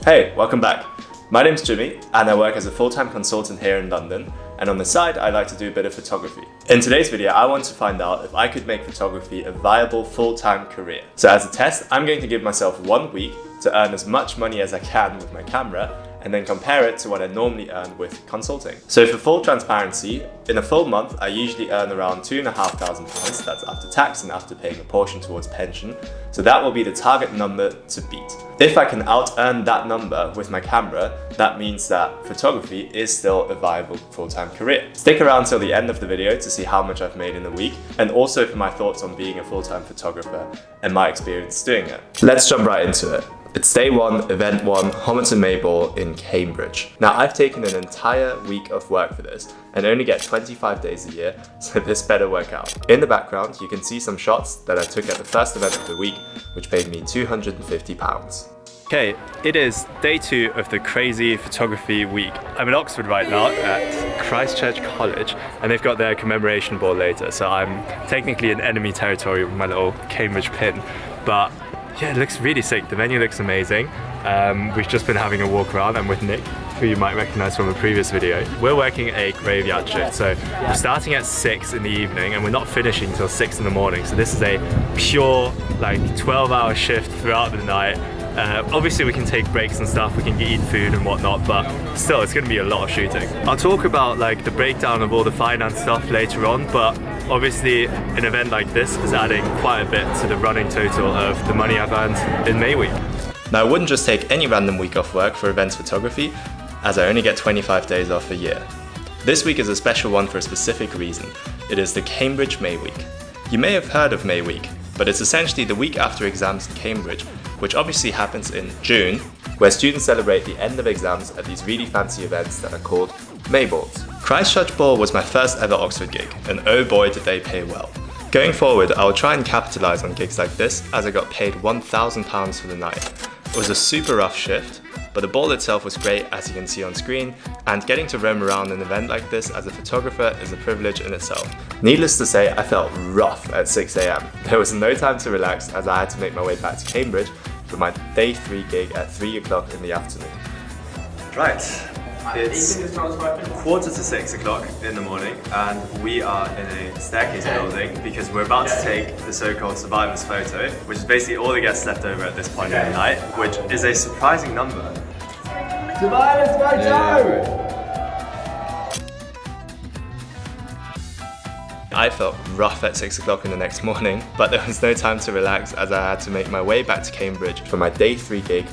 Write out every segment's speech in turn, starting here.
Hey, welcome back. My name's Jimmy and I work as a full-time consultant here in London, and on the side I like to do a bit of photography. In today's video I want to find out if I could make photography a viable full-time career. So as a test, I'm going to give myself 1 week to earn as much money as I can with my camera and then compare it to what I normally earn with consulting. So for full transparency, in a full month I usually earn around £2,500, that's after tax and after paying a portion towards pension, so that will be the target number to beat. If I can out-earn that number with my camera, that means that photography is still a viable full-time career. Stick around till the end of the video to see how much I've made in a week, and also for my thoughts on being a full-time photographer and my experience doing it. Let's jump right into it. It's day 1, event 1, Homerton Mayball in Cambridge. Now I've taken an entire week of work for this and only get 25 days a year, so this better work out. In the background you can see some shots that I took at the first event of the week, which paid me £250. Okay, it is day 2 of the crazy photography week. I'm in Oxford right now at Christ Church College, and they've got their commemoration ball later, so I'm technically in enemy territory with my little Cambridge pin, but yeah, it looks really sick. The venue looks amazing. We've just been having a walk around. I'm with Nick, who you might recognize from a previous video. We're working a graveyard shift, so we're starting at 6 in the evening and we're not finishing until 6 in the morning. So this is a pure, like, 12-hour shift throughout the night. Obviously we can take breaks and stuff, we can eat food and whatnot, but still it's going to be a lot of shooting. I'll talk about like the breakdown of all the finance stuff later on, but obviously an event like this is adding quite a bit to the running total of the money I've earned in May week. Now I wouldn't just take any random week off work for events photography, as I only get 25 days off a year. This week is a special one for a specific reason. It is the Cambridge May week. You may have heard of May week, but it's essentially the week after exams in Cambridge, which obviously happens in June, where students celebrate the end of exams at these really fancy events that are called Mayballs. Christ Church Ball was my first ever Oxford gig, and oh boy did they pay well. Going forward, I will try and capitalise on gigs like this, as I got paid £1,000 for the night. It was a super rough shift, but the ball itself was great, as you can see on screen, and getting to roam around an event like this as a photographer is a privilege in itself. Needless to say, I felt rough at 6 AM. There was no time to relax, as I had to make my way back to Cambridge for my day 3 gig at 3 o'clock in the afternoon. Right, it's 5:45 o'clock in the morning and we are in a staircase building because we're about to take the so-called survivor's photo, which is basically all the guests left over at this point in the night, which is a surprising number. Survivor's photo! I felt rough at 6 o'clock in the next morning, but there was no time to relax as I had to make my way back to Cambridge for my day 3 gig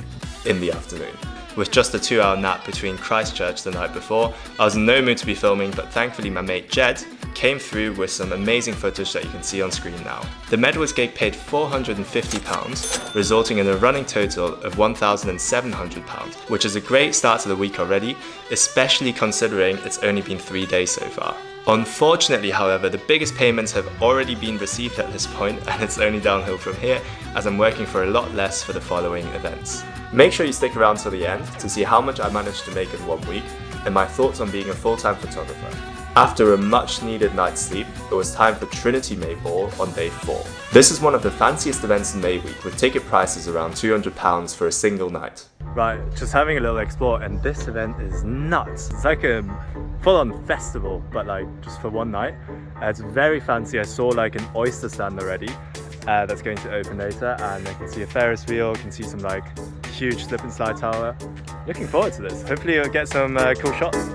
in the afternoon. With just a 2-hour nap between Christchurch the night before, I was in no mood to be filming, but thankfully my mate Jed came through with some amazing footage that you can see on screen now. The Medwards gig paid £450, resulting in a running total of £1,700, which is a great start to the week already, especially considering it's only been 3 days so far. Unfortunately, however, the biggest payments have already been received at this point, and it's only downhill from here as I'm working for a lot less for the following events. Make sure you stick around till the end to see how much I managed to make in 1 week and my thoughts on being a full-time photographer. After a much needed night's sleep, it was time for Trinity Mayball on day 4. This is one of the fanciest events in May week, with ticket prices around £200 for a single night. Right, just having a little explore, and this event is nuts. It's like a full-on festival, but like just for one night. It's very fancy. I saw like an oyster stand already that's going to open later, and I can see a Ferris wheel, can see some like huge slip and slide tower. Looking forward to this. Hopefully you'll get some cool shots.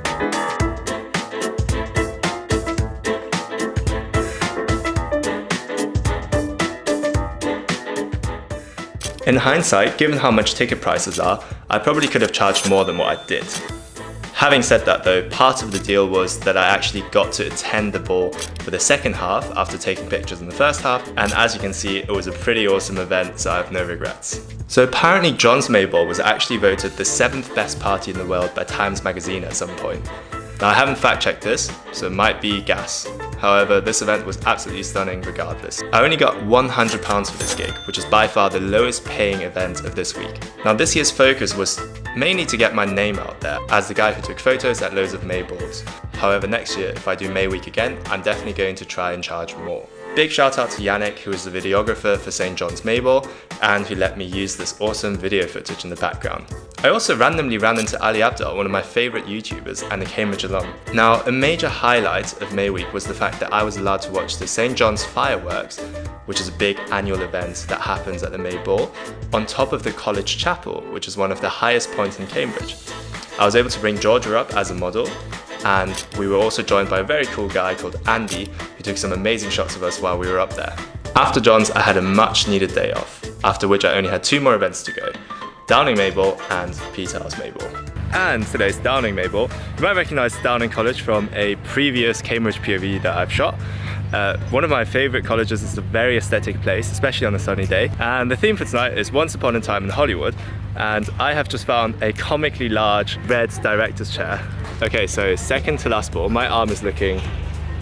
In hindsight, given how much ticket prices are, I probably could have charged more than what I did. Having said that though, part of the deal was that I actually got to attend the ball for the second half after taking pictures in the first half, and as you can see, it was a pretty awesome event, so I have no regrets. So apparently John's Mayball was actually voted the 7th best party in the world by Times magazine at some point. Now I haven't fact checked this, so it might be gas. However, this event was absolutely stunning regardless. I only got £100 for this gig, which is by far the lowest paying event of this week. Now this year's focus was mainly to get my name out there as the guy who took photos at loads of Mayballs. However, next year, if I do May week again, I'm definitely going to try and charge more. Big shout out to Yannick, who is the videographer for St. John's Mabel, and who let me use this awesome video footage in the background. I also randomly ran into Ali Abdal, one of my favourite YouTubers and a Cambridge alum. Now, a major highlight of Mayweek was the fact that I was allowed to watch the St. John's fireworks, which is a big annual event that happens at the May Ball, on top of the college chapel, which is one of the highest points in Cambridge. I was able to bring Georgia up as a model, and we were also joined by a very cool guy called Andy, who took some amazing shots of us while we were up there. After John's, I had a much needed day off, after which I only had 2 more events to go: Downing Mabel and Peterhouse Mabel. And today's Downing Mabel. You might recognise Downing College from a previous Cambridge POV that I've shot. One of my favourite colleges. Is a very aesthetic place, especially on a sunny day. And the theme for tonight is Once Upon a Time in Hollywood. And I have just found a comically large red director's chair. Okay, so second to last ball. My arm is looking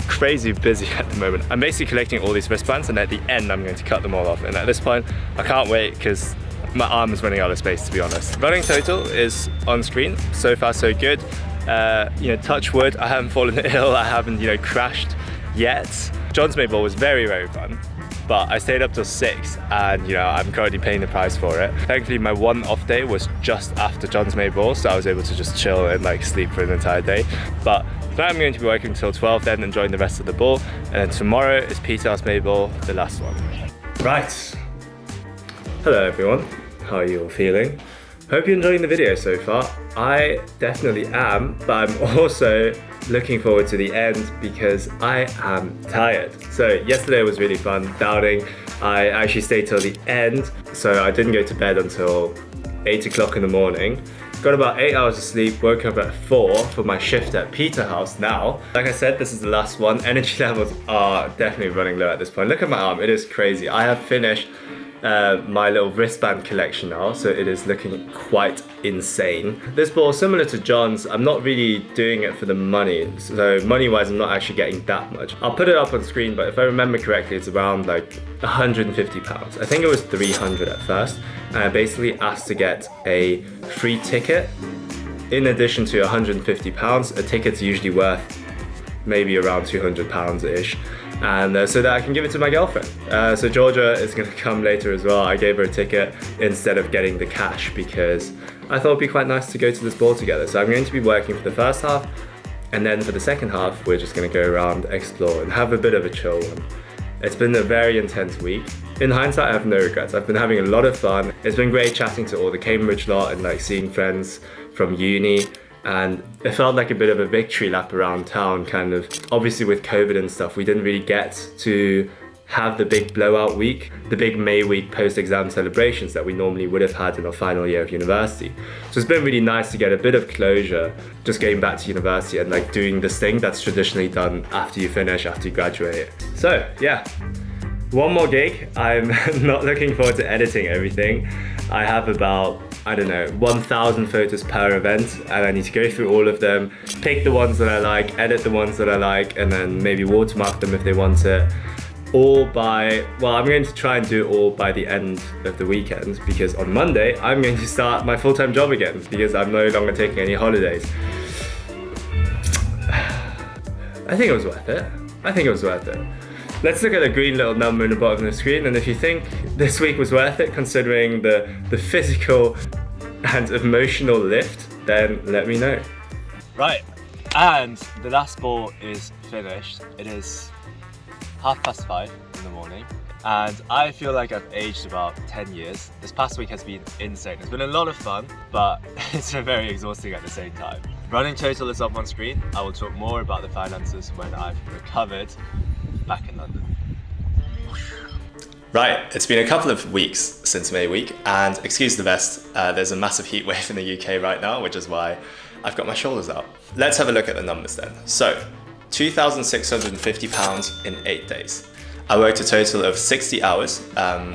crazy busy at the moment. I'm basically collecting all these wristbands, and at the end I'm going to cut them all off. And at this point, I can't wait because my arm is running out of space, to be honest. Running total is on screen. So far, so good. Touch wood, I haven't fallen ill, I haven't, crashed yet. John's Mabel was very, very fun, but I stayed up till 6 and, I'm currently paying the price for it. Thankfully, my one off day was just after John's Mabel, so I was able to just chill and sleep for an entire day. But tonight I'm going to be working till 12, then enjoying the rest of the ball. And then tomorrow is Peterhouse Mabel, the last one. Right. Hello everyone. How are you all feeling? Hope you're enjoying the video so far. I definitely am, but I'm also looking forward to the end because I am tired. So yesterday was really fun, Downing. I actually stayed till the end, so I didn't go to bed until 8 o'clock in the morning. Got about 8 hours of sleep, woke up at 4 for my shift at Peterhouse now. Like I said, this is the last one. Energy levels are definitely running low at this point. Look at my arm, it is crazy. I have finished my little wristband collection now, so it is looking quite insane. This ball, similar to John's, I'm not really doing it for the money, so money wise I'm not actually getting that much. I'll put it up on screen, but if I remember correctly, it's around like £150. I think it was 300 at first, and I basically asked to get a free ticket in addition to £150. A ticket's usually worth maybe around £200-ish. And so that I can give it to my girlfriend. So Georgia is gonna come later as well. I gave her a ticket instead of getting the cash because I thought it'd be quite nice to go to this ball together. So I'm going to be working for the first half, and then for the second half, we're just gonna go around, explore, and have a bit of a chill one. It's been a very intense week. In hindsight, I have no regrets. I've been having a lot of fun. It's been great chatting to all the Cambridge lot and seeing friends from uni. And it felt like a bit of a victory lap around town, kind of. Obviously with COVID and stuff, we didn't really get to have the big blowout week, the big May week post-exam celebrations that we normally would have had in our final year of university. So it's been really nice to get a bit of closure, just getting back to university and doing this thing that's traditionally done after you finish, after you graduate. So yeah, one more gig. I'm not looking forward to editing everything. I have about, 1,000 photos per event, and I need to go through all of them, pick the ones that I like, edit the ones that I like, and then maybe watermark them if they want it. All by, I'm going to try and do it all by the end of the weekend, because on Monday, I'm going to start my full-time job again, because I'm no longer taking any holidays. I think it was worth it. Let's look at the green little number in the bottom of the screen, and if you think this week was worth it, considering the physical and emotional lift, then let me know. Right, and the last ball is finished. It is 5:30 in the morning, and I feel like I've aged about 10 years. This past week has been insane. It's been a lot of fun, but it's been very exhausting at the same time. Running total is up on screen. I will talk more about the finances when I've recovered back in London. Right, it's been a couple of weeks since May week, and excuse the vest, there's a massive heat wave in the UK right now, which is why I've got my shoulders out. Let's have a look at the numbers then. So, £2,650 in 8 days. I worked a total of 60 hours,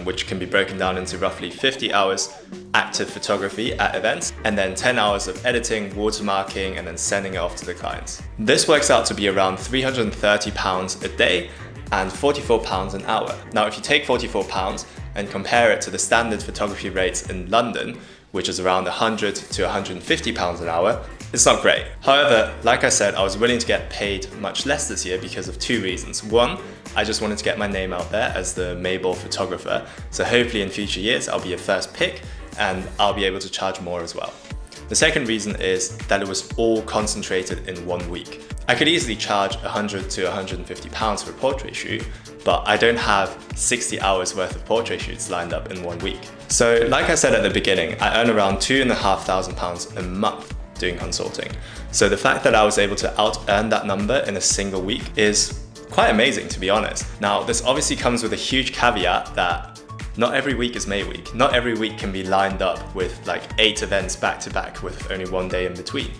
which can be broken down into roughly 50 hours active photography at events, and then 10 hours of editing, watermarking, and then sending it off to the clients. This works out to be around £330 a day and £44 an hour. Now, if you take £44 and compare it to the standard photography rates in London, which is around £100 to £150 an hour, it's not great. However, like I said, I was willing to get paid much less this year because of 2 reasons. One, I just wanted to get my name out there as the Mayball photographer. So hopefully in future years, I'll be a first pick and I'll be able to charge more as well. The second reason is that it was all concentrated in 1 week. I could easily charge 100 to 150 pounds for a portrait shoot, but I don't have 60 hours worth of portrait shoots lined up in 1 week. So like I said at the beginning, I earn around £2,500 a month doing consulting. So the fact that I was able to out-earn that number in a single week is quite amazing, to be honest. Now, this obviously comes with a huge caveat that not every week is Mayweek. Not every week can be lined up with like 8 events back to back with only 1 day in between.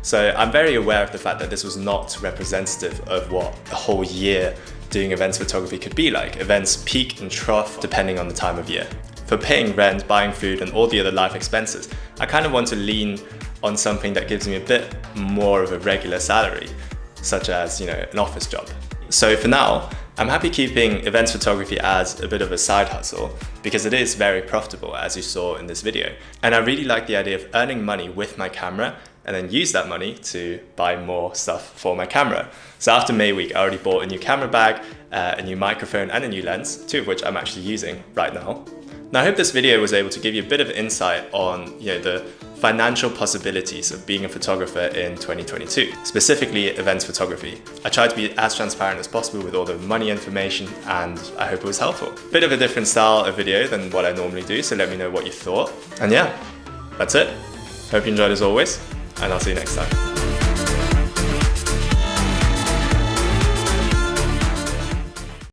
So I'm very aware of the fact that this was not representative of what a whole year doing events photography could be like. Events peak and trough depending on the time of year. For paying rent, buying food and all the other life expenses, I kind of want to lean on something that gives me a bit more of a regular salary, such as, an office job. So for now, I'm happy keeping events photography as a bit of a side hustle because it is very profitable, as you saw in this video. And I really like the idea of earning money with my camera and then use that money to buy more stuff for my camera. So after Mayweek, I already bought a new camera bag, a new microphone and a new lens, 2 of which I'm actually using right now. Now I hope this video was able to give you a bit of insight on the financial possibilities of being a photographer in 2022, specifically events photography. I tried to be as transparent as possible with all the money information and I hope it was helpful. Bit of a different style of video than what I normally do, so let me know what you thought. And yeah, that's it. Hope you enjoyed as always, and I'll see you next time.